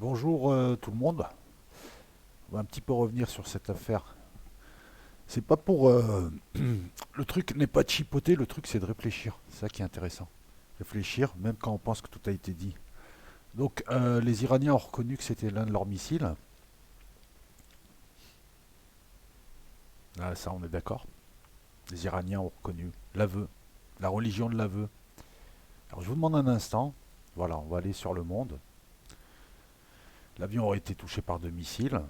Bonjour tout le monde. On va un petit peu revenir sur cette affaire. C'est pas pour. Le truc n'est pas de chipoter, le truc c'est de réfléchir. C'est ça qui est intéressant. Réfléchir, même quand on pense que tout a été dit. Donc les Iraniens ont reconnu que c'était l'un de leurs missiles. Ah, ça on est d'accord. Les Iraniens ont reconnu l'aveu, la religion de l'aveu. Alors je vous demande un instant. Voilà, on va aller sur le monde. L'avion aurait été touché par deux missiles.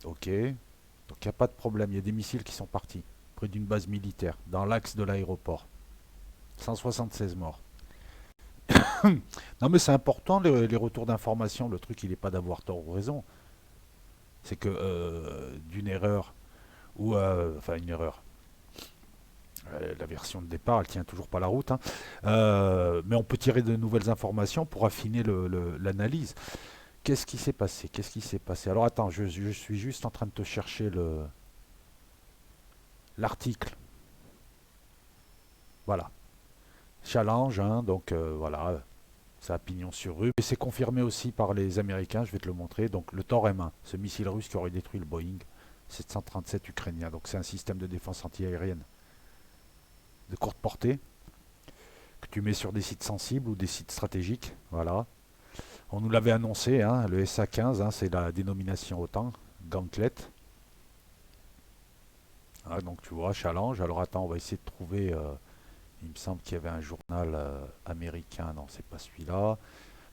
Ok. Donc il n'y a pas de problème. Il y a des missiles qui sont partis près d'une base militaire, dans l'axe de l'aéroport. 176 morts. Non mais c'est important les retours d'information. Le truc il n'est pas d'avoir tort ou raison. C'est que d'une erreur ou enfin une erreur. La version de départ elle tient toujours pas la route. Hein. Mais on peut tirer de nouvelles informations pour affiner l'analyse. Qu'est-ce qui s'est passé? Qu'est-ce qui s'est passé? Alors attends, je suis juste en train de te chercher l'article. Voilà. Challenge, hein, donc voilà, ça a pignon sur rue. Et c'est confirmé aussi par les Américains, je vais te le montrer. Donc le Thor M1, ce missile russe qui aurait détruit le Boeing 737 ukrainien. Donc c'est un système de défense antiaérienne de courte portée que tu mets sur des sites sensibles ou des sites stratégiques. Voilà. On nous l'avait annoncé, hein, le SA-15, hein, c'est la dénomination OTAN, Gauntlet. Ah, donc tu vois, challenge. Alors attends, on va essayer de trouver. Il me semble qu'il y avait un journal américain. Non, c'est pas celui-là.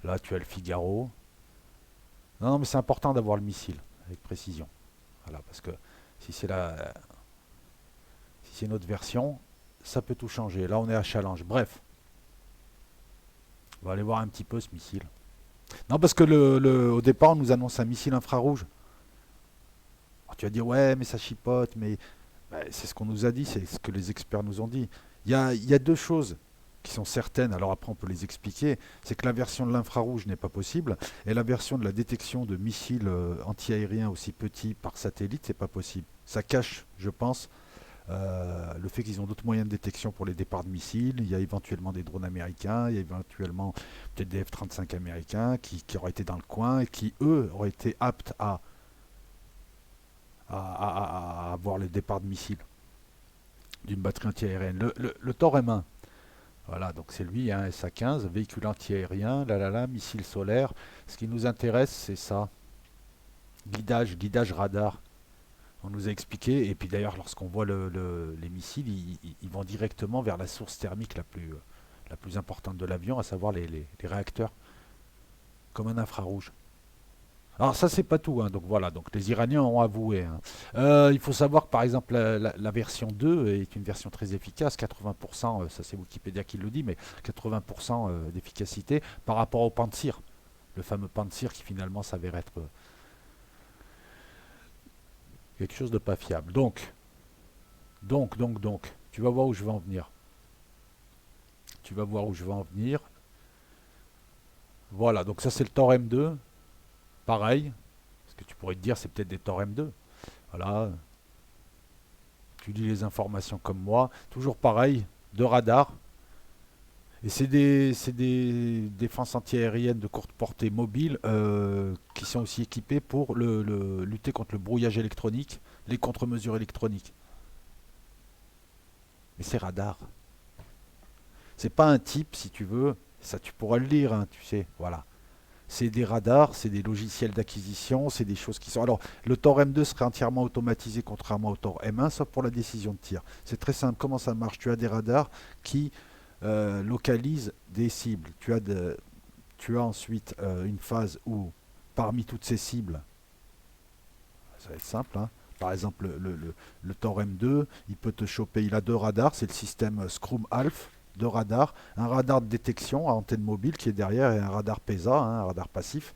Là, tu as le Figaro. Non, non, mais c'est important d'avoir le missile avec précision. Voilà, parce que si c'est la, si c'est notre version, ça peut tout changer. Là, on est à challenge. Bref, on va aller voir un petit peu ce missile. Non, parce que au départ, on nous annonce un missile infrarouge. Alors, tu vas dire, ouais, mais ça chipote, mais c'est ce qu'on nous a dit, c'est ce que les experts nous ont dit. Il y a deux choses qui sont certaines, alors après on peut les expliquer, c'est que la version de l'infrarouge n'est pas possible, et la version de la détection de missiles antiaériens aussi petits par satellite, c'est pas possible. Ça cache, je pense, le fait qu'ils ont d'autres moyens de détection pour les départs de missiles. Il y a éventuellement des drones américains, il y a éventuellement peut-être des F-35 américains qui auraient été dans le coin et qui, eux, auraient été aptes à avoir les départs de missiles d'une batterie antiaérienne. Le Thor M1, voilà, donc c'est lui, hein, SA-15, véhicule antiaérien, missile solaire. Ce qui nous intéresse, c'est ça. Guidage radar. On nous a expliqué, et puis d'ailleurs, lorsqu'on voit les missiles, ils vont directement vers la source thermique la plus importante de l'avion, à savoir les réacteurs, comme un infrarouge. Alors ça c'est pas tout, hein. Donc voilà, donc les Iraniens ont avoué. Hein. Il faut savoir que par exemple la version 2 est une version très efficace, 80%, ça c'est Wikipédia qui le dit, mais 80% d'efficacité par rapport au Pantsir, le fameux Pantsir qui finalement s'avère être quelque chose de pas fiable. Donc, tu vas voir où je vais en venir. Tu vas voir où je vais en venir. Voilà, donc ça c'est le Thor M2, pareil, parce que tu pourrais te dire c'est peut-être des Thor M2. Voilà, tu lis les informations comme moi, toujours pareil, de radar. Et c'est des défenses antiaériennes de courte portée mobile qui sont aussi équipées pour lutter contre le brouillage électronique, les contre-mesures électroniques. Mais c'est radar. C'est pas un type, si tu veux, ça tu pourras le lire, hein, tu sais, voilà. C'est des radars, c'est des logiciels d'acquisition, c'est des choses qui sont. Alors, le Tor M2 serait entièrement automatisé contrairement au Tor M1, sauf pour la décision de tir. C'est très simple. Comment ça marche? Tu as des radars qui localisent des cibles. Tu as ensuite une phase où, parmi toutes ces cibles, ça va être simple, hein, par exemple, le Tor M2, il peut te choper. Il a deux radars, c'est le système Scrum Alpha, deux radars, un radar de détection à antenne mobile qui est derrière et un radar PESA, hein, un radar passif,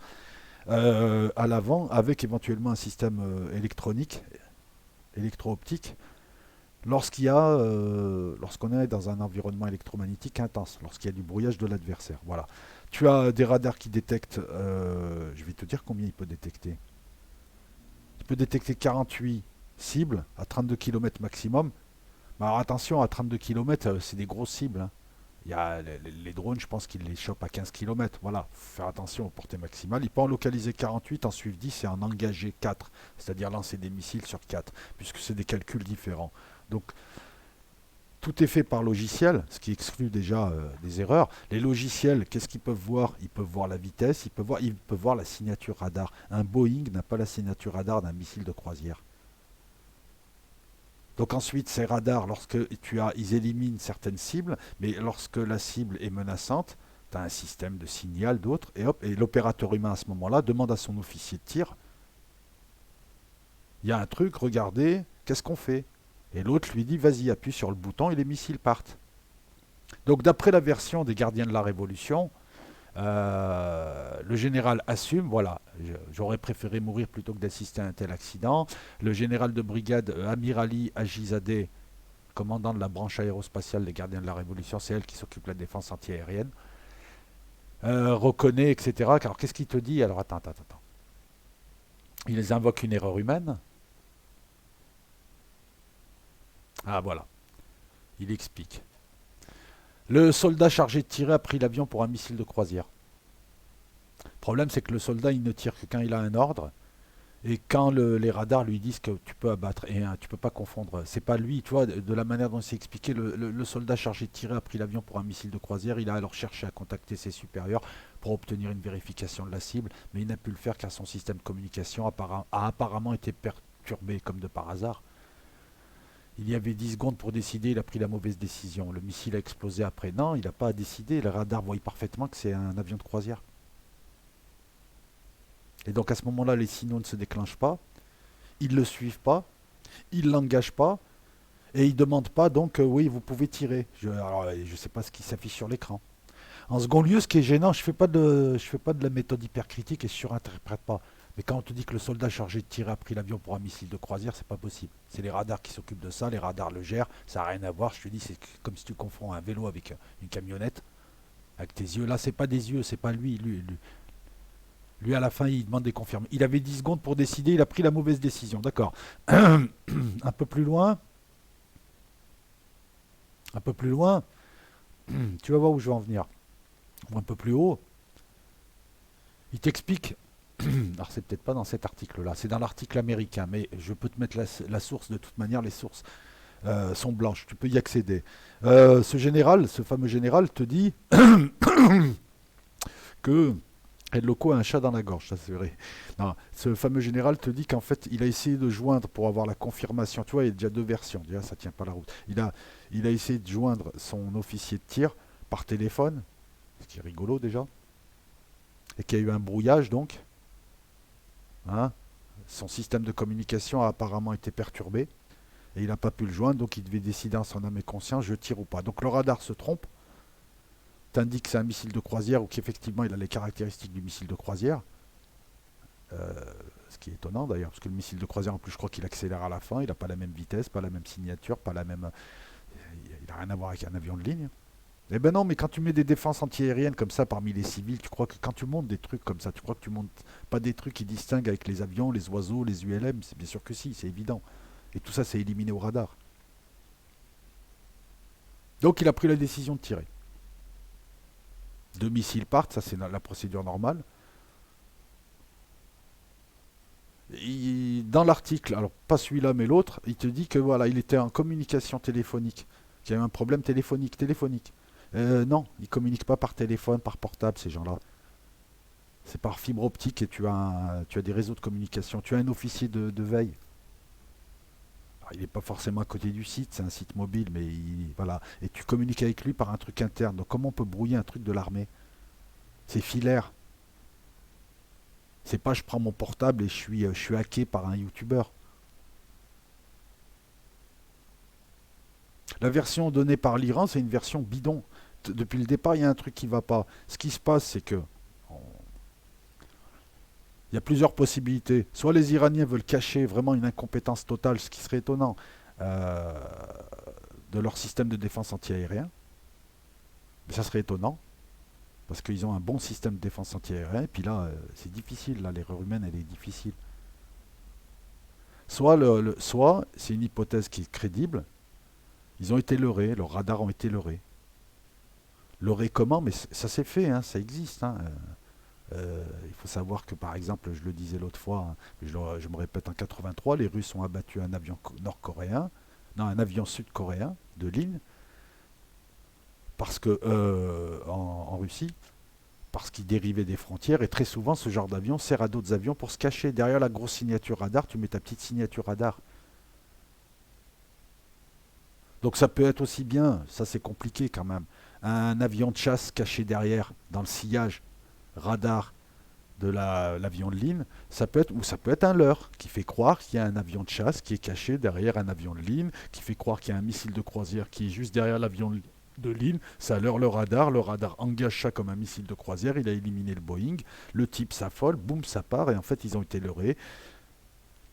à l'avant, avec éventuellement un système électronique, électro-optique, lorsqu'on est dans un environnement électromagnétique intense, lorsqu'il y a du brouillage de l'adversaire. Voilà. Tu as des radars qui détectent, je vais te dire combien il peut détecter. Il peut détecter 48 cibles à 32 km maximum. Mais alors attention, à 32 km, c'est des grosses cibles. Hein. Il y a les drones, je pense qu'ils les chopent à 15 km. Voilà, faut faire attention aux portées maximales. Il peut en localiser 48, en suivre 10 et en engager 4, c'est-à-dire lancer des missiles sur 4, puisque c'est des calculs différents. Donc tout est fait par logiciel, ce qui exclut déjà des erreurs. Les logiciels, qu'est-ce qu'ils peuvent voir? Ils peuvent voir la vitesse, ils peuvent voir la signature radar. Un Boeing n'a pas la signature radar d'un missile de croisière. Donc ensuite, ces radars, ils éliminent certaines cibles, mais lorsque la cible est menaçante, tu as un système de signal, d'autres, et hop, et l'opérateur humain à ce moment-là demande à son officier de tir, il y a un truc, regardez, qu'est-ce qu'on fait? Et l'autre lui dit, vas-y, appuie sur le bouton et les missiles partent. Donc d'après la version des Gardiens de la Révolution, le général assume, voilà, j'aurais préféré mourir plutôt que d'assister à un tel accident. Le général de brigade Amir Ali Agizadeh, commandant de la branche aérospatiale des Gardiens de la Révolution, c'est elle qui s'occupe de la défense antiaérienne, reconnaît, etc. Alors qu'est-ce qu'il te dit? Alors attends, attends, attends. Il les invoque une erreur humaine. Ah voilà, il explique. Le soldat chargé de tirer a pris l'avion pour un missile de croisière. Le problème, c'est que le soldat, il ne tire que quand il a un ordre. Et quand les radars lui disent que tu peux abattre, et tu peux pas confondre, c'est pas lui, tu vois, de la manière dont c'est expliqué, le soldat chargé de tirer a pris l'avion pour un missile de croisière, il a alors cherché à contacter ses supérieurs pour obtenir une vérification de la cible, mais il n'a pu le faire car son système de communication a apparemment été perturbé comme de par hasard. Il y avait 10 secondes pour décider, il a pris la mauvaise décision. Le missile a explosé après. Non, il n'a pas à décider, le radar voit parfaitement que c'est un avion de croisière. Et donc à ce moment-là, les signaux ne se déclenchent pas, ils ne le suivent pas, ils ne l'engagent pas, et ils ne demandent pas, donc oui, vous pouvez tirer. Alors, je ne sais pas ce qui s'affiche sur l'écran. En second lieu, ce qui est gênant, je fais pas de la méthode hypercritique et je surinterprète pas. Mais quand on te dit que le soldat chargé de tirer a pris l'avion pour un missile de croisière, c'est pas possible. C'est les radars qui s'occupent de ça, les radars le gèrent, ça n'a rien à voir. Je te dis, c'est comme si tu confonds un vélo avec une camionnette, avec tes yeux. Là, c'est pas des yeux, c'est pas lui. Lui, à la fin, il demande des confirmations. Il avait 10 secondes pour décider, il a pris la mauvaise décision. D'accord. Un peu plus loin, un peu plus loin, tu vas voir où je vais en venir. Ou un peu plus haut, il t'explique. Alors, c'est peut-être pas dans cet article-là, c'est dans l'article américain, mais je peux te mettre la source, de toute manière, les sources sont blanches, tu peux y accéder. Ce fameux général, te dit que Ed Loco a un chat dans la gorge, ça c'est vrai. Non, ce fameux général te dit qu'en fait, il a essayé de joindre pour avoir la confirmation. Tu vois, il y a déjà deux versions. Déjà, ça tient pas la route. Il a essayé de joindre son officier de tir par téléphone, ce qui est rigolo déjà, et qu'il y a eu un brouillage donc. Hein. Son système de communication a apparemment été perturbé et il n'a pas pu le joindre, donc il devait décider en son âme et conscience, je tire ou pas. Donc le radar se trompe, t'indique que c'est un missile de croisière ou qu'effectivement il a les caractéristiques du missile de croisière. Euh, Ce qui est étonnant d'ailleurs, parce que le missile de croisière, en plus, je crois qu'il accélère à la fin, il n'a pas la même vitesse, pas la même signature, pas la même. Il n'a rien à voir avec un avion de ligne. Eh ben non, mais quand tu mets des défenses antiaériennes comme ça parmi les civils, tu crois que quand tu montes des trucs comme ça, tu crois que tu montes pas des trucs qui distinguent avec les avions, les oiseaux, les ULM? C'est bien sûr que si, c'est évident. Et tout ça, c'est éliminé au radar. Donc il a pris la décision de tirer. Deux missiles partent, ça c'est la procédure normale. Dans l'article, alors pas celui-là mais l'autre, il te dit que voilà, il était en communication téléphonique, qu'il y a eu un problème téléphonique. Non, ils communiquent pas par téléphone, par portable, ces gens-là. C'est par fibre optique et tu as des réseaux de communication. Tu as un officier de veille. Alors, il n'est pas forcément à côté du site, c'est un site mobile, mais voilà. Et tu communiques avec lui par un truc interne. Donc comment on peut brouiller un truc de l'armée? C'est filaire. C'est pas je prends mon portable et je suis hacké par un youtubeur. La version donnée par l'Iran, c'est une version bidon. Depuis le départ, il y a un truc qui ne va pas. Ce qui se passe, c'est que il y a plusieurs possibilités. Soit les Iraniens veulent cacher vraiment une incompétence totale, ce qui serait étonnant, euh, de leur système de défense antiaérien. Mais ça serait étonnant, parce qu'ils ont un bon système de défense antiaérien. Et puis là, c'est difficile. Là, l'erreur humaine, elle est difficile. Soit c'est une hypothèse qui est crédible. Ils ont été leurrés, leurs radars ont été leurrés. Leurrer comment? Mais ça s'est fait, hein, ça existe, hein. Il faut savoir que par exemple, je le disais l'autre fois, hein, je me répète, en 83, les Russes ont abattu un avion nord-coréen, non, un avion sud-coréen de ligne, parce que en Russie, parce qu'il dérivait des frontières, et très souvent ce genre d'avion sert à d'autres avions pour se cacher. Derrière la grosse signature radar, tu mets ta petite signature radar. Donc ça peut être aussi bien, ça c'est compliqué quand même, un avion de chasse caché derrière, dans le sillage radar de l'avion de ligne, ça peut être, ou ça peut être un leurre qui fait croire qu'il y a un avion de chasse qui est caché derrière un avion de ligne, qui fait croire qu'il y a un missile de croisière qui est juste derrière l'avion de ligne, ça leurre le radar engage ça comme un missile de croisière, il a éliminé le Boeing, le type s'affole, boum, ça part, et en fait ils ont été leurrés.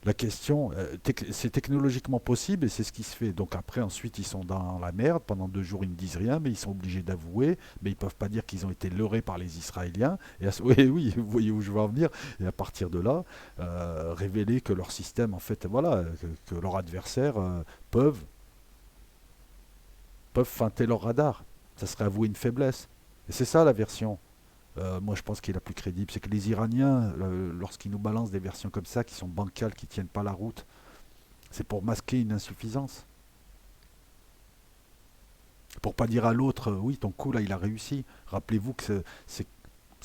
La question, c'est technologiquement possible et c'est ce qui se fait. Donc après, ensuite, ils sont dans la merde. Pendant 2 jours, ils ne disent rien, mais ils sont obligés d'avouer. Mais ils ne peuvent pas dire qu'ils ont été leurrés par les Israéliens. Oui, oui, vous voyez où je veux en venir. Et à partir de là, révéler que leur système, en fait, voilà, que leurs adversaires peuvent feinter leur radar. Ça serait avouer une faiblesse. Et c'est ça la version. Moi, je pense qu'il est la plus crédible. C'est que les Iraniens, lorsqu'ils nous balancent des versions comme ça, qui sont bancales, qui tiennent pas la route, c'est pour masquer une insuffisance. Pour pas dire à l'autre, oui, ton coup là, il a réussi. Rappelez-vous que c'est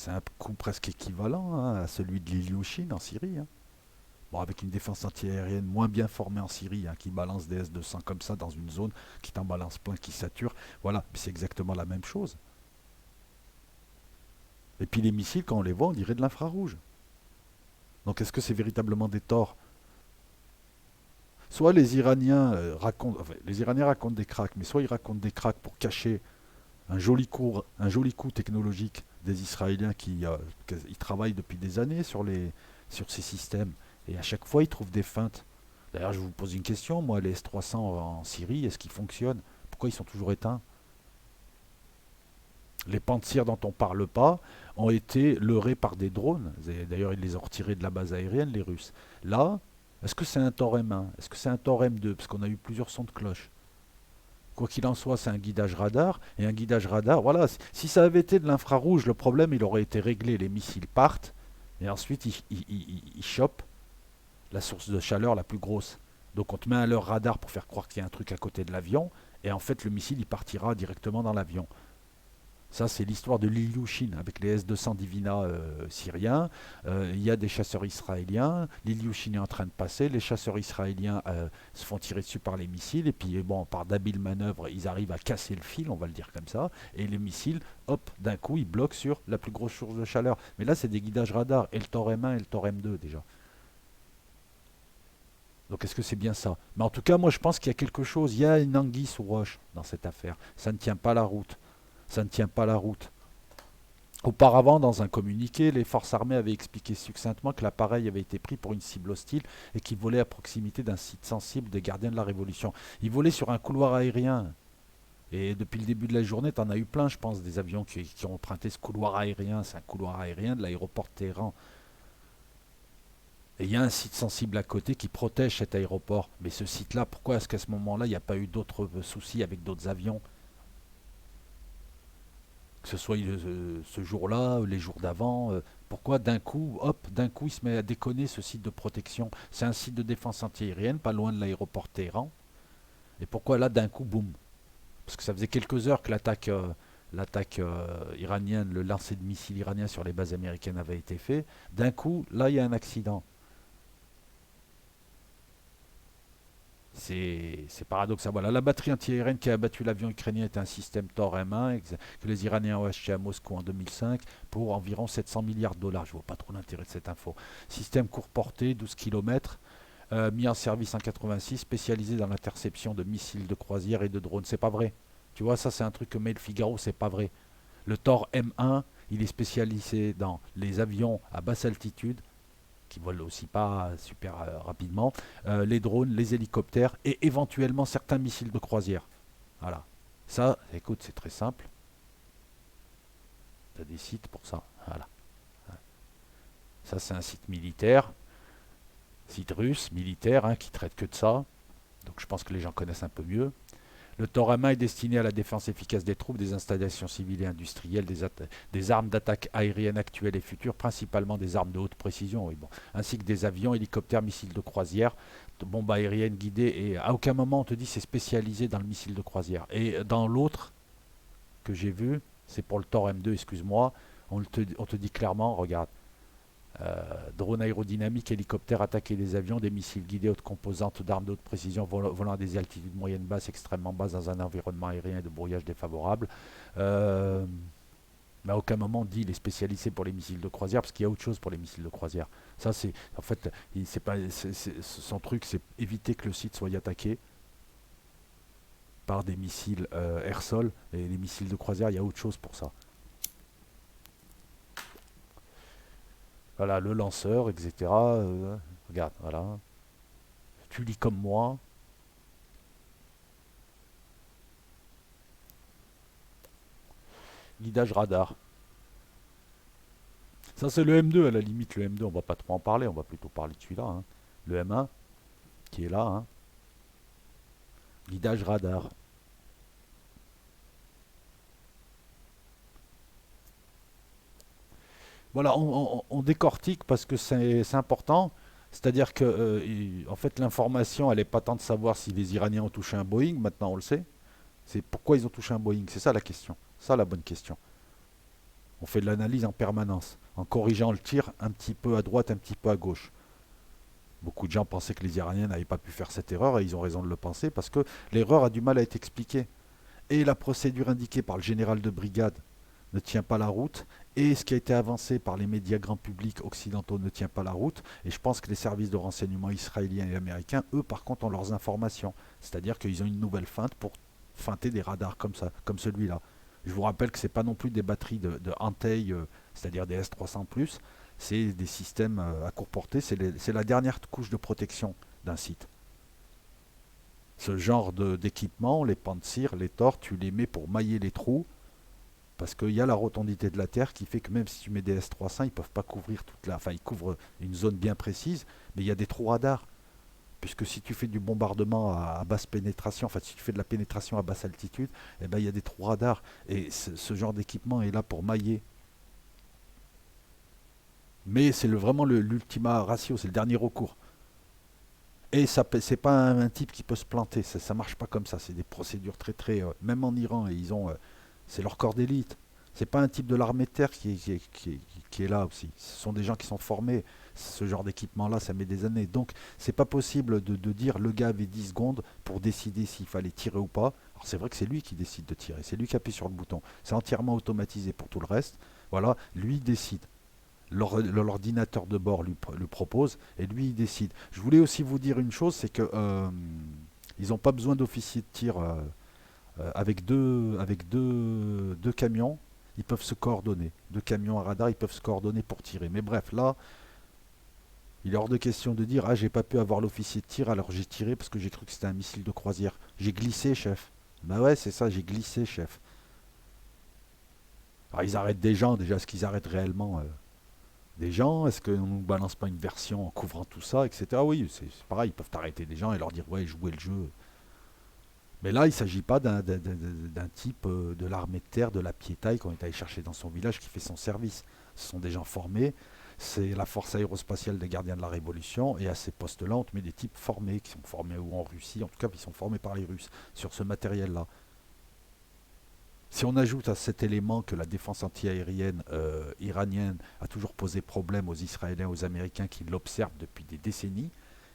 un coup presque équivalent, hein, à celui de l'Ilyushin en Syrie, hein. Bon, avec une défense antiaérienne moins bien formée en Syrie, hein, qui balance des S-200 comme ça dans une zone, qui t'en balance plein, qui sature. Voilà, c'est exactement la même chose. Et puis les missiles, quand on les voit, on dirait de l'infrarouge. Donc est-ce que c'est véritablement des torts? Soit les Iraniens racontent des cracks, mais soit ils racontent des cracks pour cacher un joli coup technologique des Israéliens ils travaillent depuis des années sur ces systèmes, et à chaque fois ils trouvent des feintes. D'ailleurs, je vous pose une question, moi, les S-300 en Syrie, est-ce qu'ils fonctionnent? Pourquoi ils sont toujours éteints? Les Pantsir dont on ne parle pas ont été leurrés par des drones. D'ailleurs, ils les ont retirés de la base aérienne, les Russes. Là, est-ce que c'est un Tor M1? Est-ce que c'est un Tor M2? Parce qu'on a eu plusieurs sons de cloche. Quoi qu'il en soit, c'est un guidage radar. Et un guidage radar, voilà, si ça avait été de l'infrarouge, le problème, il aurait été réglé. Les missiles partent, et ensuite, ils chopent la source de chaleur la plus grosse. Donc, on te met un leur radar pour faire croire qu'il y a un truc à côté de l'avion, et en fait, le missile, il partira directement dans l'avion. Ça, c'est l'histoire de l'Ilyushin avec les S-200 Divina syriens. Il y a des chasseurs israéliens. L'Ilyushin est en train de passer. Les chasseurs israéliens se font tirer dessus par les missiles. Et puis, bon, par d'habiles manœuvres, ils arrivent à casser le fil, on va le dire comme ça. Et les missiles, hop, d'un coup, ils bloquent sur la plus grosse source de chaleur. Mais là, c'est des guidages radar. Et le Tor M1 et le Tor M2 déjà. Donc, est-ce que c'est bien ça? Mais en tout cas, moi, je pense qu'il y a quelque chose. Il y a une anguille sous roche dans cette affaire. Ça ne tient pas la route. Ça ne tient pas la route. Auparavant, dans un communiqué, les forces armées avaient expliqué succinctement que l'appareil avait été pris pour une cible hostile et qu'il volait à proximité d'un site sensible des gardiens de la Révolution. Il volait sur un couloir aérien. Et depuis le début de la journée, tu en as eu plein, je pense, des avions qui ont emprunté ce couloir aérien. C'est un couloir aérien de l'aéroport de Téhéran. Et il y a un site sensible à côté qui protège cet aéroport. Mais ce site-là, pourquoi est-ce qu'à ce moment-là, il n'y a pas eu d'autres soucis avec d'autres avions? Que ce soit ce jour-là, les jours d'avant. Pourquoi d'un coup, hop, d'un coup, il se met à déconner ce site de protection? C'est un site de défense antiaérienne, pas loin de l'aéroport Téhéran. Et pourquoi là, d'un coup, boum? Parce que ça faisait quelques heures que l'attaque iranienne, le lancer de missiles iranien sur les bases américaines avait été fait. D'un coup, là, il y a un accident. C'est paradoxal. Voilà, la batterie antiaérienne qui a abattu l'avion ukrainien est un système Tor M1 que les Iraniens ont acheté à Moscou en 2005 pour environ 700 milliards de dollars. Je ne vois pas trop l'intérêt de cette info. Système court portée, 12 km, mis en service en 86, spécialisé dans l'interception de missiles de croisière et de drones. C'est pas vrai. Tu vois, ça c'est un truc que met le Figaro, c'est pas vrai. Le Tor M1, il est spécialisé dans les avions à basse altitude, qui volent aussi pas super rapidement, les drones, les hélicoptères et éventuellement certains missiles de croisière. Voilà. Ça, écoute, c'est très simple. Tu as des sites pour ça. Voilà. Ça, c'est un site militaire, site russe, militaire, hein, qui traite que de ça. Donc je pense que les gens connaissent un peu mieux. Le Tor-M1 est destiné à la défense efficace des troupes, des installations civiles et industrielles, des armes d'attaque aériennes actuelles et futures, principalement des armes de haute précision, oui, bon, ainsi que des avions, hélicoptères, missiles de croisière, de bombes aériennes guidées. Et à aucun moment on te dit c'est spécialisé dans le missile de croisière. Et dans l'autre que j'ai vu, c'est pour le Tor-M2, excuse-moi, on te dit clairement, regarde, drones aérodynamiques, hélicoptères, attaquer des avions, des missiles guidés, hautes composantes d'armes de haute précision volant à des altitudes moyennes basses, extrêmement basses dans un environnement aérien et de brouillage défavorable. Euh, mais à aucun moment on dit il est spécialisé pour les missiles de croisière parce qu'il y a autre chose pour les missiles de croisière. Ça c'est en fait c'est pas son truc, c'est éviter que le site soit attaqué par des missiles air-sol, et les missiles de croisière il y a autre chose pour ça. Voilà, le lanceur, etc. Regarde, voilà. Tu lis comme moi. Guidage radar. Ça, c'est le M2, à la limite. Le M2, on va pas trop en parler. On va plutôt parler de celui-là, hein. Le M1, qui est là, hein. Guidage radar. Voilà, on décortique parce que c'est important. C'est-à-dire que, en fait, l'information, elle n'est pas tant de savoir si les Iraniens ont touché un Boeing. Maintenant, on le sait. C'est pourquoi ils ont touché un Boeing. C'est ça la question. Ça, la bonne question. On fait de l'analyse en permanence, en corrigeant le tir un petit peu à droite, un petit peu à gauche. Beaucoup de gens pensaient que les Iraniens n'avaient pas pu faire cette erreur et ils ont raison de le penser parce que l'erreur a du mal à être expliquée. Et la procédure indiquée par le général de brigade ne tient pas la route et ce qui a été avancé par les médias grand public occidentaux ne tient pas la route. Et je pense que les services de renseignement israéliens et américains, eux par contre, ont leurs informations. C'est-à-dire qu'ils ont une nouvelle feinte pour feinter des radars comme ça, comme celui-là. Je vous rappelle que ce n'est pas non plus des batteries de Antey, c'est-à-dire des S300+, c'est des systèmes à court portée, c'est la dernière couche de protection d'un site. Ce genre d'équipement, les Pantsir, les Thor, tu les mets pour mailler les trous, parce qu'il y a la rotondité de la Terre qui fait que même si tu mets des S300, ils ne peuvent pas couvrir toute la... Enfin, ils couvrent une zone bien précise, mais il y a des trous radars. Puisque si tu fais du bombardement à basse pénétration, enfin si tu fais de la pénétration à basse altitude, eh ben, il y a des trous radars. Et ce genre d'équipement est là pour mailler. Mais c'est vraiment l'ultima ratio, c'est le dernier recours. Et ça, c'est pas un type qui peut se planter, ça marche pas comme ça. C'est des procédures très très, même en Iran, et ils ont, c'est leur corps d'élite. C'est pas un type de l'armée de terre qui est là aussi. Ce sont des gens qui sont formés. Ce genre d'équipement-là, ça met des années. Donc, c'est pas possible de dire le gars avait 10 secondes pour décider s'il fallait tirer ou pas. Alors, c'est vrai que c'est lui qui décide de tirer. C'est lui qui appuie sur le bouton. C'est entièrement automatisé pour tout le reste. Voilà, lui décide. L'ordinateur de bord lui propose et lui il décide. Je voulais aussi vous dire une chose, c'est que ils n'ont pas besoin d'officiers de tir avec deux camions. Ils peuvent se coordonner. Deux camions à radar, ils peuvent se coordonner pour tirer. Mais bref, là, il est hors de question de dire ah j'ai pas pu avoir l'officier de tir alors j'ai tiré parce que j'ai cru que c'était un missile de croisière. J'ai glissé, chef. Bah ouais, c'est ça, j'ai glissé, chef. Alors ils arrêtent des gens, déjà, est-ce qu'ils arrêtent réellement des gens? Est-ce qu'on ne nous balance pas une version en couvrant tout ça, etc. Oui, c'est pareil, ils peuvent arrêter des gens et leur dire ouais, jouez le jeu. Mais là, il ne s'agit pas d'un type de l'armée de terre, de la piétaille qu'on est allé chercher dans son village qui fait son service. Ce sont des gens formés. C'est la force aérospatiale des gardiens de la Révolution. Et à ces postes-là, on te met des types formés, qui sont formés ou en Russie, en tout cas, qui sont formés par les Russes sur ce matériel-là. Si on ajoute à cet élément que la défense antiaérienne iranienne a toujours posé problème aux Israéliens, aux Américains qui l'observent depuis des décennies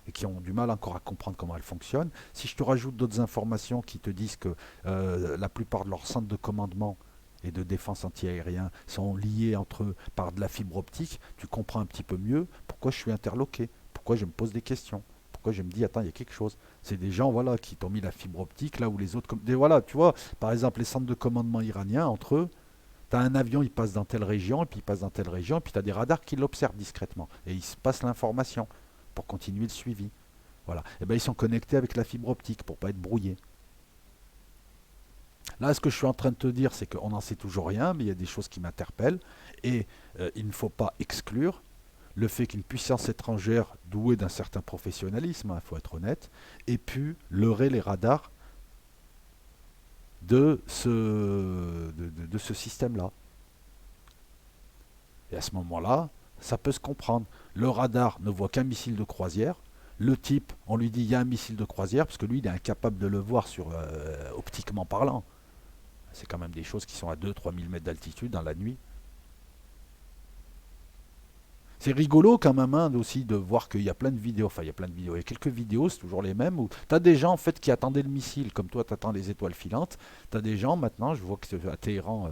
et qui ont du mal encore à comprendre comment elle fonctionne, si je te rajoute d'autres informations qui te disent que la plupart de leurs centres de commandement et de défense antiaérien sont liés entre eux par de la fibre optique, tu comprends un petit peu mieux pourquoi je suis interloqué, pourquoi je me pose des questions, pourquoi je me dis attends, il y a quelque chose. C'est des gens voilà, qui t'ont mis la fibre optique là où les autres... Voilà, tu vois, par exemple, les centres de commandement iraniens, entre eux, tu as un avion, il passe dans telle région, et puis il passe dans telle région, et puis tu as des radars qui l'observent discrètement. Et ils se passent l'information pour continuer le suivi. Voilà. Et bien ils sont connectés avec la fibre optique pour ne pas être brouillés. Là, ce que je suis en train de te dire, c'est qu'on n'en sait toujours rien, mais il y a des choses qui m'interpellent. Et il ne faut pas exclure le fait qu'une puissance étrangère douée d'un certain professionnalisme, il faut être honnête, ait pu leurrer les radars de ce système-là. Et à ce moment-là, ça peut se comprendre. Le radar ne voit qu'un missile de croisière. Le type, on lui dit il y a un missile de croisière, parce que lui, il est incapable de le voir optiquement parlant. C'est quand même des choses qui sont à 2 3 000 mètres d'altitude dans la nuit. C'est rigolo quand même aussi de voir qu'il y a plein de vidéos, enfin il y a plein de vidéos, il y a quelques vidéos, c'est toujours les mêmes, où tu as des gens en fait qui attendaient le missile, comme toi tu attends les étoiles filantes, tu as des gens maintenant, je vois que c'est à Téhéran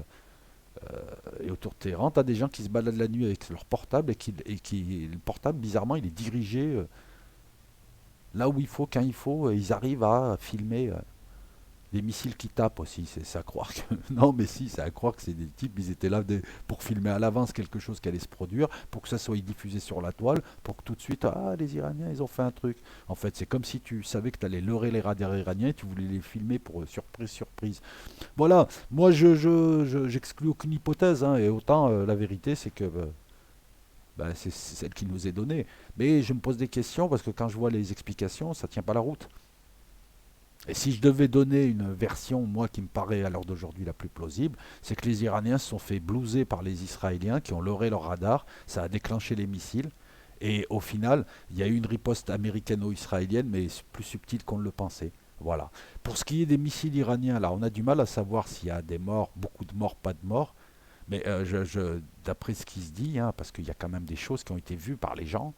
et autour de Téhéran, tu as des gens qui se baladent la nuit avec leur portable et le portable bizarrement il est dirigé là où il faut, quand il faut, et ils arrivent à filmer les missiles qui tapent aussi, c'est à croire que... Non mais si, c'est à croire que c'est des types, ils étaient là pour filmer à l'avance quelque chose qui allait se produire, pour que ça soit diffusé sur la toile, pour que tout de suite, ah les Iraniens ils ont fait un truc. En fait c'est comme si tu savais que tu allais leurrer les radars iraniens et tu voulais les filmer pour surprise, surprise. Voilà, moi j'exclus aucune hypothèse, hein, et autant la vérité c'est que bah, c'est celle qui nous est donnée. Mais je me pose des questions parce que quand je vois les explications, ça tient pas la route. Et si je devais donner une version, moi, qui me paraît à l'heure d'aujourd'hui la plus plausible, c'est que les Iraniens se sont fait blouser par les Israéliens qui ont leurré leur radar, ça a déclenché les missiles, et au final, il y a eu une riposte américano-israélienne, mais plus subtile qu'on ne le pensait. Voilà. Pour ce qui est des missiles iraniens, là, on a du mal à savoir s'il y a des morts, beaucoup de morts, pas de morts, mais d'après ce qui se dit, hein, parce qu'il y a quand même des choses qui ont été vues par les gens,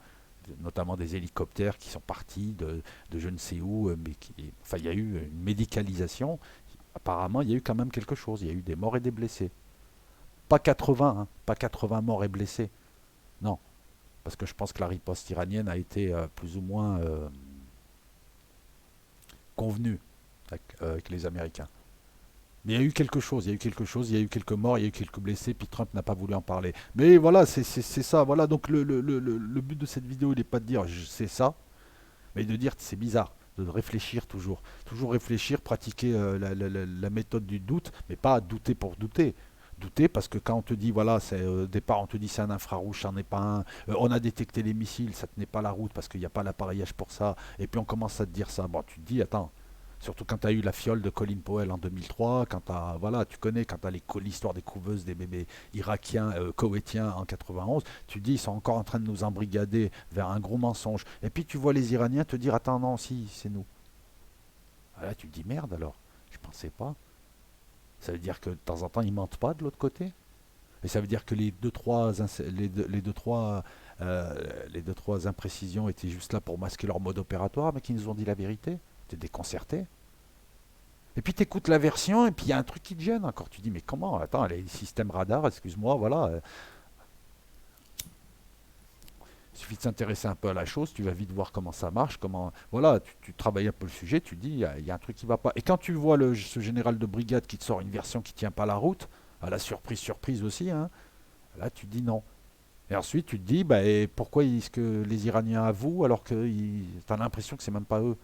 notamment des hélicoptères qui sont partis de je ne sais où, mais enfin, il y a eu une médicalisation. Apparemment, il y a eu quand même quelque chose. Il y a eu des morts et des blessés. Pas 80, hein, pas 80 morts et blessés. Non, parce que je pense que la riposte iranienne a été plus ou moins convenue avec les Américains. Mais il y a eu quelque chose, il y a eu quelque chose, il y a eu quelques morts, il y a eu quelques blessés, puis Trump n'a pas voulu en parler. Mais voilà, c'est ça. Voilà, donc le but de cette vidéo, il n'est pas de dire c'est ça, mais de dire c'est bizarre, de réfléchir toujours. Toujours réfléchir, pratiquer la méthode du doute, mais pas douter pour douter. Douter parce que quand on te dit, voilà, au départ on te dit c'est un infrarouge, ça n'en est pas un, on a détecté les missiles, ça tenait pas la route parce qu'il n'y a pas l'appareillage pour ça, et puis on commence à te dire ça, bon tu te dis, attends, surtout quand tu as eu la fiole de Colin Powell en 2003, quand tu as, voilà, tu connais, quand tu as l'histoire des couveuses des bébés irakiens, koweïtiens en 91, tu te dis, ils sont encore en train de nous embrigader vers un gros mensonge. Et puis tu vois les Iraniens te dire, attends, non, si, c'est nous. Ah, là, tu te dis, merde alors, je pensais pas. Ça veut dire que de temps en temps, ils mentent pas de l'autre côté. Et ça veut dire que les deux, trois imprécisions étaient juste là pour masquer leur mode opératoire, mais qu'ils nous ont dit la vérité. T'es déconcerté. Et puis tu écoutes la version, et puis il y a un truc qui te gêne encore. Tu dis, mais comment? Attends, les systèmes radar, excuse-moi, voilà. Il suffit de s'intéresser un peu à la chose, tu vas vite voir comment ça marche, comment. Voilà, tu travailles un peu le sujet, tu dis, il y a un truc qui va pas. Et quand tu vois ce général de brigade qui te sort une version qui tient pas la route, à la surprise, surprise aussi, hein, là tu te dis non. Et ensuite tu te dis, bah, et pourquoi est-ce que les Iraniens avouent alors que tu as l'impression que c'est même pas eux?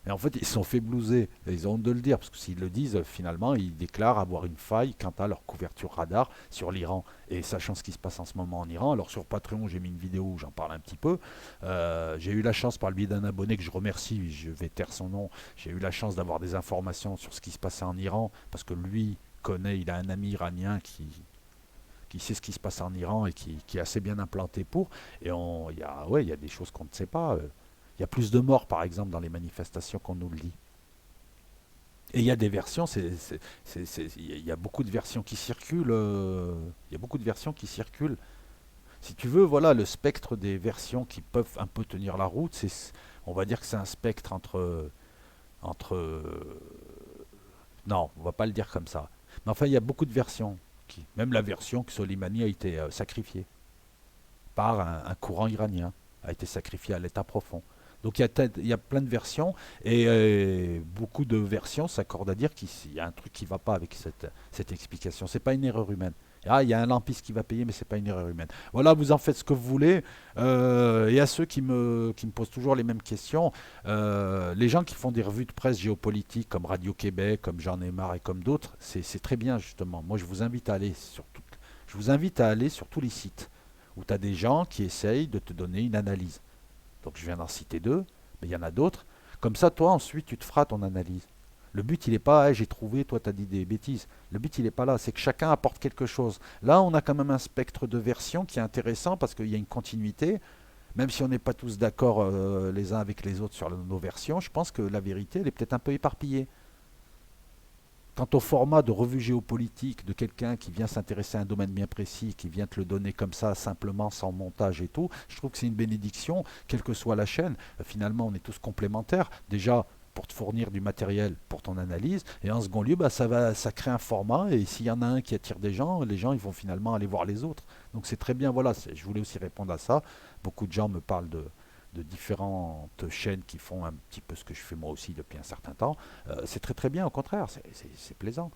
Et en fait, ils se sont fait blouser. Et ils ont honte de le dire, parce que s'ils le disent, finalement, ils déclarent avoir une faille quant à leur couverture radar sur l'Iran. Et sachant ce qui se passe en ce moment en Iran, alors sur Patreon, j'ai mis une vidéo où j'en parle un petit peu. J'ai eu la chance, par le biais d'un abonné que je remercie, je vais taire son nom, j'ai eu la chance d'avoir des informations sur ce qui se passait en Iran, parce que lui connaît, il a un ami iranien qui sait ce qui se passe en Iran et qui est assez bien implanté pour. Et il y a des choses qu'on ne sait pas. Il y a plus de morts, par exemple, dans les manifestations qu'on nous le dit. Et il y a des versions, il y a beaucoup de versions qui circulent. Il y a beaucoup de versions qui circulent. Si tu veux, voilà, le spectre des versions qui peuvent un peu tenir la route, on va dire que c'est un spectre entre. Non, on va pas le dire comme ça. Mais enfin, il y a beaucoup de versions. Même la version que Soleimani a été sacrifié par un courant iranien, a été sacrifié à l'état profond. Donc il y a plein de versions et beaucoup de versions s'accordent à dire qu'il y a un truc qui ne va pas avec cette explication. C'est pas une erreur humaine. Ah, il y a un lampiste qui va payer, mais c'est pas une erreur humaine. Voilà, vous en faites ce que vous voulez. Et à ceux qui me posent toujours les mêmes questions, les gens qui font des revues de presse géopolitique comme Radio-Québec, comme J'en ai marre et comme d'autres, c'est très bien justement. Moi, je vous invite à aller sur tous les sites où tu as des gens qui essayent de te donner une analyse. Donc je viens d'en citer deux, mais il y en a d'autres. Comme ça, toi, ensuite, tu te feras ton analyse. Le but, il n'est pas, hey, j'ai trouvé, toi, tu as dit des bêtises. Le but, il n'est pas là. C'est que chacun apporte quelque chose. Là, on a quand même un spectre de versions qui est intéressant parce qu'il y a une continuité. Même si on n'est pas tous d'accord les uns avec les autres sur nos versions, je pense que la vérité, elle est peut-être un peu éparpillée. Quant au format de revue géopolitique de quelqu'un qui vient s'intéresser à un domaine bien précis, qui vient te le donner comme ça, simplement, sans montage et tout, je trouve que c'est une bénédiction, quelle que soit la chaîne. Finalement, on est tous complémentaires. Déjà, pour te fournir du matériel pour ton analyse, et en second lieu, bah, ça crée un format, et s'il y en a un qui attire des gens, les gens ils vont finalement aller voir les autres. Donc c'est très bien, voilà, je voulais aussi répondre à ça. Beaucoup de gens me parlent de différentes chaînes qui font un petit peu ce que je fais moi aussi depuis un certain temps. C'est très très bien, au contraire, c'est plaisant.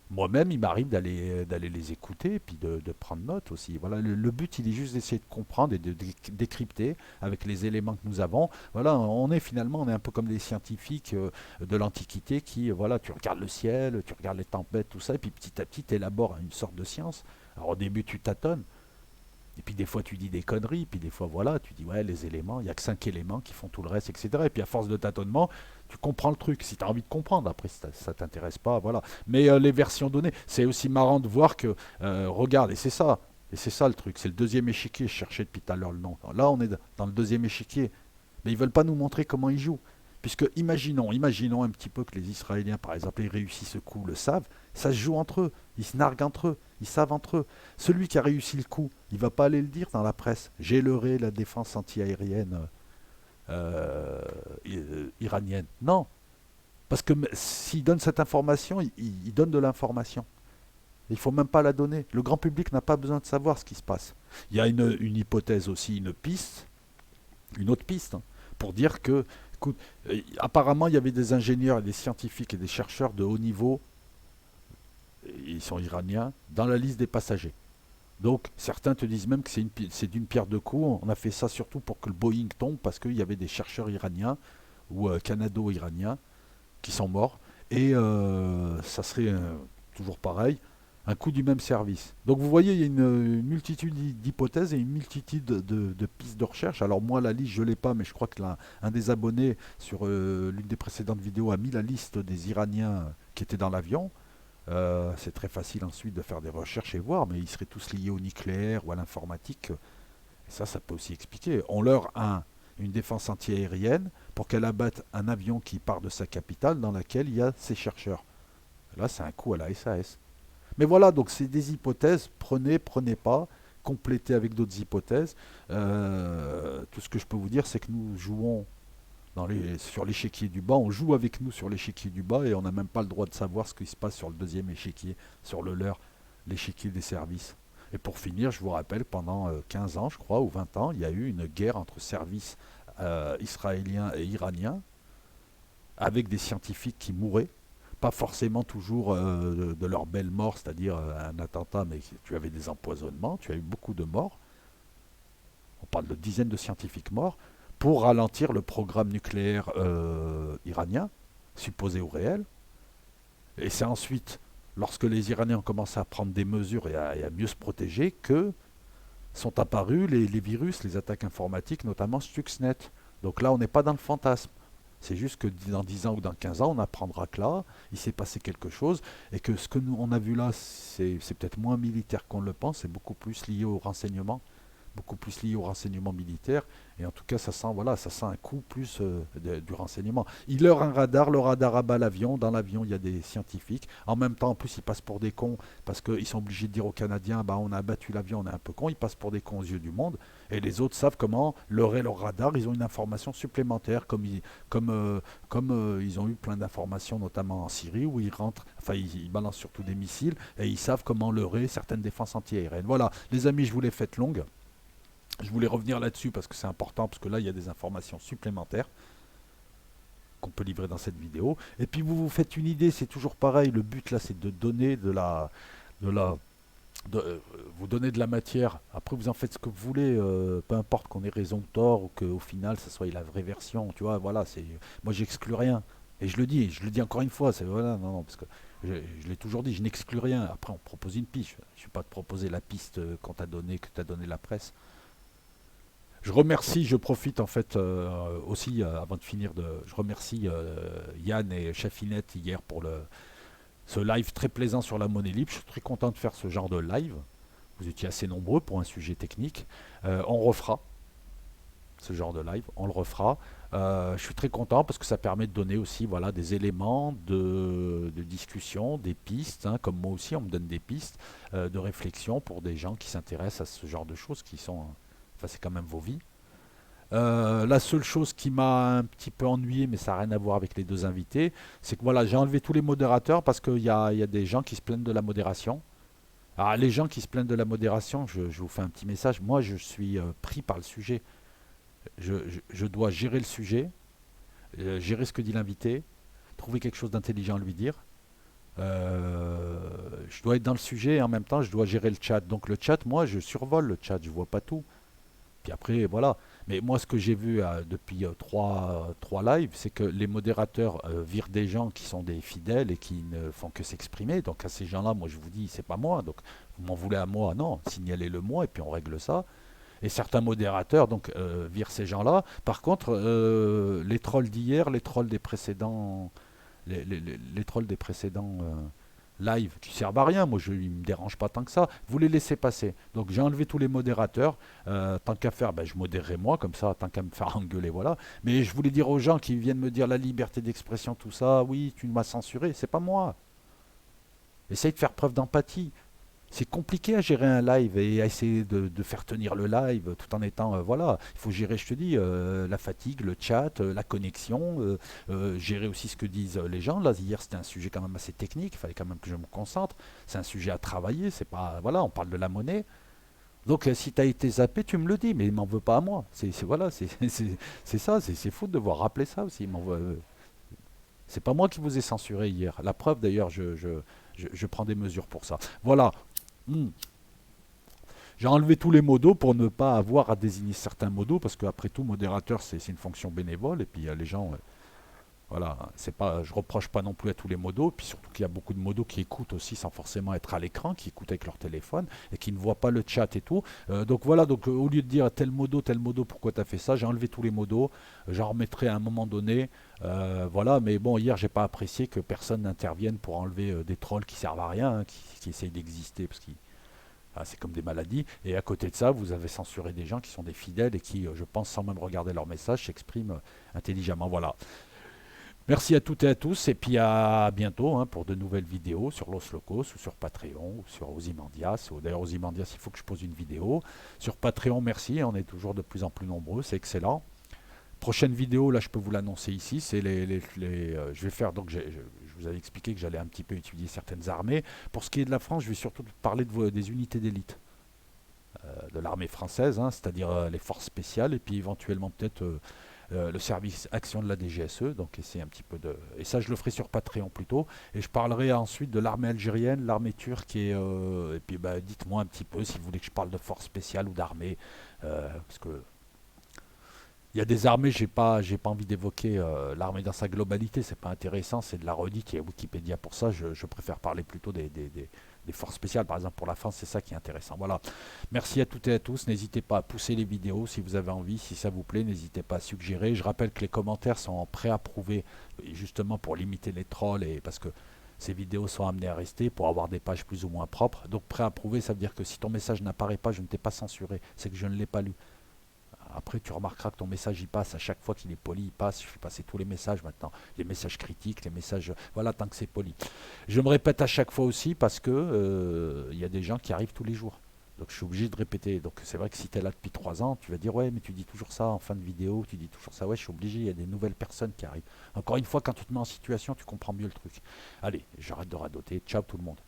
Moi-même, il m'arrive d'aller les écouter et puis de prendre note aussi. Voilà, le but, il est juste d'essayer de comprendre et de décrypter avec les éléments que nous avons. Voilà, on est un peu comme des scientifiques de l'Antiquité qui, voilà, tu regardes le ciel, tu regardes les tempêtes, tout ça, et puis petit à petit, tu élabores une sorte de science. Alors au début, tu tâtonnes, et puis des fois tu dis des conneries, puis des fois voilà, tu dis ouais les éléments, il n'y a que 5 éléments qui font tout le reste, etc. Et puis à force de tâtonnement, tu comprends le truc, si tu as envie de comprendre, après si ça t'intéresse pas, voilà. Mais les versions données, c'est aussi marrant de voir que, regarde, et c'est ça le truc, c'est le deuxième échiquier, je cherchais depuis tout à l'heure le nom. Là on est dans le deuxième échiquier, mais ils veulent pas nous montrer comment ils jouent. Puisque imaginons un petit peu que les Israéliens, par exemple, ils réussissent ce coup, le savent, ça se joue entre eux, ils se narguent entre eux, ils savent entre eux. Celui qui a réussi le coup, il va pas aller le dire dans la presse. J'ai leurré la défense antiaérienne iranienne. Non, parce que s'il donne cette information, il donne de l'information. Il faut même pas la donner. Le grand public n'a pas besoin de savoir ce qui se passe. Il y a une hypothèse aussi, une piste, une autre piste, hein, pour dire que, écoute, apparemment, il y avait des ingénieurs et des scientifiques et des chercheurs de haut niveau, ils sont iraniens, dans la liste des passagers. Donc, certains te disent même que c'est d'une pierre deux coups. On a fait ça surtout pour que le Boeing tombe, parce qu'il y avait des chercheurs iraniens ou canado-iraniens qui sont morts. Et ça serait toujours pareil, un coup du même service. Donc vous voyez, il y a une multitude d'hypothèses et une multitude de pistes de recherche. Alors moi, la liste, je ne l'ai pas, mais je crois que un des abonnés sur l'une des précédentes vidéos a mis la liste des Iraniens qui étaient dans l'avion. C'est très facile ensuite de faire des recherches et voir, mais ils seraient tous liés au nucléaire ou à l'informatique. Et ça peut aussi expliquer. On leur a une défense antiaérienne pour qu'elle abatte un avion qui part de sa capitale dans laquelle il y a ses chercheurs. Là, c'est un coup à la SAS. Mais voilà, donc c'est des hypothèses. Prenez pas, complétez avec d'autres hypothèses. Tout ce que je peux vous dire, c'est que nous jouons sur l'échiquier du bas. On joue avec nous sur l'échiquier du bas et on n'a même pas le droit de savoir ce qui se passe sur le deuxième échiquier, sur le leur, l'échiquier des services. Et pour finir, je vous rappelle, pendant 15 ans, je crois, ou 20 ans, il y a eu une guerre entre services israéliens et iraniens, avec des scientifiques qui mouraient, pas forcément toujours de leur belle mort, c'est-à-dire un attentat, mais tu avais des empoisonnements, tu as eu beaucoup de morts, on parle de dizaines de scientifiques morts, pour ralentir le programme nucléaire iranien, supposé ou réel. Et c'est ensuite, lorsque les Iraniens ont commencé à prendre des mesures et à mieux se protéger, que sont apparus les virus, les attaques informatiques, notamment Stuxnet. Donc là, on n'est pas dans le fantasme. C'est juste que dans 10 ans ou dans 15 ans, on apprendra que là, il s'est passé quelque chose et que ce que nous on a vu là, c'est peut-être moins militaire qu'on le pense, c'est beaucoup plus lié au renseignement, beaucoup plus lié au renseignement militaire. Et en tout cas, ça sent un coup plus du renseignement. Il leur a un radar, le radar abat l'avion. Dans l'avion, il y a des scientifiques. En même temps, en plus, ils passent pour des cons parce qu'ils sont obligés de dire aux Canadiens, bah, on a abattu l'avion, on est un peu cons. Ils passent pour des cons aux yeux du monde. Et les autres savent comment leurrer leur radar. Ils ont une information supplémentaire, comme ils ont eu plein d'informations, notamment en Syrie, où ils rentrent, enfin, ils balancent surtout des missiles et ils savent comment leurrer certaines défenses antiaériennes. Voilà, les amis, je vous l'ai faite longue. Je voulais revenir là-dessus parce que c'est important, parce que là, il y a des informations supplémentaires qu'on peut livrer dans cette vidéo. Et puis, vous vous faites une idée, c'est toujours pareil. Le but, là, c'est de donner de la, vous donner de la matière. Après, vous en faites ce que vous voulez, peu importe qu'on ait raison ou tort, ou qu'au final, ça soit la vraie version. Tu vois, voilà, moi, j'exclus rien. Et je le dis encore une fois, c'est voilà, non, non, parce que je l'ai toujours dit, je n'exclus rien. Après, on propose une piste. Je ne vais pas te proposer la piste qu'on t'a donnée, que t'a donné la presse. Je remercie, je profite en fait aussi avant de finir je remercie Yann et Chafinette hier pour ce live très plaisant sur la monnaie libre. Je suis très content de faire ce genre de live. Vous étiez assez nombreux pour un sujet technique. On refera ce genre de live, on le refera. Je suis très content parce que ça permet de donner aussi voilà, des éléments de discussion, des pistes, hein, comme moi aussi on me donne des pistes de réflexion pour des gens qui s'intéressent à ce genre de choses qui sont, enfin c'est quand même vos vies. La seule chose qui m'a un petit peu ennuyé, mais ça n'a rien à voir avec les deux invités, c'est que voilà, j'ai enlevé tous les modérateurs parce qu'il y a des gens qui se plaignent de la modération. Alors les gens qui se plaignent de la modération, je vous fais un petit message, moi je suis pris par le sujet. Je dois gérer le sujet, gérer ce que dit l'invité, trouver quelque chose d'intelligent à lui dire. Je dois être dans le sujet et en même temps je dois gérer le chat. Donc le chat, moi je survole le chat, je vois pas tout. Puis après, voilà. Mais moi, ce que j'ai vu depuis trois lives, c'est que les modérateurs virent des gens qui sont des fidèles et qui ne font que s'exprimer. Donc à ces gens-là, moi, je vous dis, c'est pas moi. Donc vous m'en voulez à moi, non. Signalez-le moi et puis on règle ça. Et certains modérateurs donc virent ces gens-là. Par contre, les trolls d'hier, les trolls des précédents, les trolls des précédents live qui servent à rien, moi je, ils me dérangent pas tant que ça, vous les laissez passer. Donc j'ai enlevé tous les modérateurs, tant qu'à faire, ben, je modérerai moi, comme ça, tant qu'à me faire engueuler, voilà. Mais je voulais dire aux gens qui viennent me dire la liberté d'expression, tout ça, oui, tu m'as censuré, c'est pas moi. Essaye de faire preuve d'empathie. C'est compliqué à gérer un live et à essayer de faire tenir le live tout en étant voilà, il faut gérer, je te dis, la fatigue, le chat, la connexion, gérer aussi ce que disent les gens. Là hier c'était un sujet quand même assez technique, il fallait quand même que je me concentre. C'est un sujet à travailler, c'est pas voilà, on parle de la monnaie. Donc si tu as été zappé, tu me le dis, mais il m'en veut pas à moi. Voilà, c'est ça, c'est fou de devoir rappeler ça aussi. C'est pas moi qui vous ai censuré hier. La preuve d'ailleurs, je prends des mesures pour ça. Voilà. Hmm. J'ai enlevé tous les modos pour ne pas avoir à désigner certains modos, parce qu'après tout, modérateur, c'est une fonction bénévole, et puis les gens, voilà, c'est pas, je reproche pas non plus à tous les modos, puis surtout qu'il y a beaucoup de modos qui écoutent aussi sans forcément être à l'écran, qui écoutent avec leur téléphone, et qui ne voient pas le chat et tout. Donc voilà, donc au lieu de dire tel modo, pourquoi tu as fait ça, j'ai enlevé tous les modos, j'en remettrai à un moment donné, voilà, mais bon, hier, j'ai pas apprécié que personne n'intervienne pour enlever des trolls qui servent à rien, hein, qui essayent d'exister, parce qu'ils ah, c'est comme des maladies. Et à côté de ça, vous avez censuré des gens qui sont des fidèles et qui, je pense, sans même regarder leur message, s'expriment intelligemment. Voilà. Merci à toutes et à tous. Et puis à bientôt hein, pour de nouvelles vidéos sur Los Locos ou sur Patreon ou sur Ozymandias. D'ailleurs, Ozymandias, il faut que je pose une vidéo. Sur Patreon, merci. On est toujours de plus en plus nombreux. C'est excellent. Prochaine vidéo, là, je peux vous l'annoncer ici. C'est je vais faire donc, je vous avais expliqué que j'allais un petit peu étudier certaines armées. Pour ce qui est de la France, je vais surtout parler des unités d'élite de l'armée française, hein, c'est-à-dire les forces spéciales, et puis éventuellement peut-être le service action de la DGSE. Donc essayer un petit peu de, et ça je le ferai sur Patreon plutôt. Et je parlerai ensuite de l'armée algérienne, l'armée turque et puis bah, dites-moi un petit peu si vous voulez que je parle de forces spéciales ou d'armée, parce que il y a des armées, j'ai pas envie d'évoquer l'armée dans sa globalité, c'est pas intéressant, c'est de la redite, il y a Wikipédia pour ça, je préfère parler plutôt des forces spéciales, par exemple pour la France, c'est ça qui est intéressant. Voilà, merci à toutes et à tous, n'hésitez pas à pousser les vidéos si vous avez envie, si ça vous plaît, n'hésitez pas à suggérer. Je rappelle que les commentaires sont préapprouvés, justement pour limiter les trolls, et parce que ces vidéos sont amenées à rester pour avoir des pages plus ou moins propres. Donc préapprouvé, ça veut dire que si ton message n'apparaît pas, je ne t'ai pas censuré, c'est que je ne l'ai pas lu. Après, tu remarqueras que ton message, il passe à chaque fois qu'il est poli, il passe. Je fais passer tous les messages maintenant. Les messages critiques, les messages... Voilà, tant que c'est poli. Je me répète à chaque fois aussi parce que il y a des gens qui arrivent tous les jours. Donc je suis obligé de répéter. Donc c'est vrai que si tu es là depuis 3 ans, tu vas dire ouais, mais tu dis toujours ça en fin de vidéo, tu dis toujours ça. Ouais, je suis obligé, il y a des nouvelles personnes qui arrivent. Encore une fois, quand tu te mets en situation, tu comprends mieux le truc. Allez, j'arrête de radoter. Ciao tout le monde.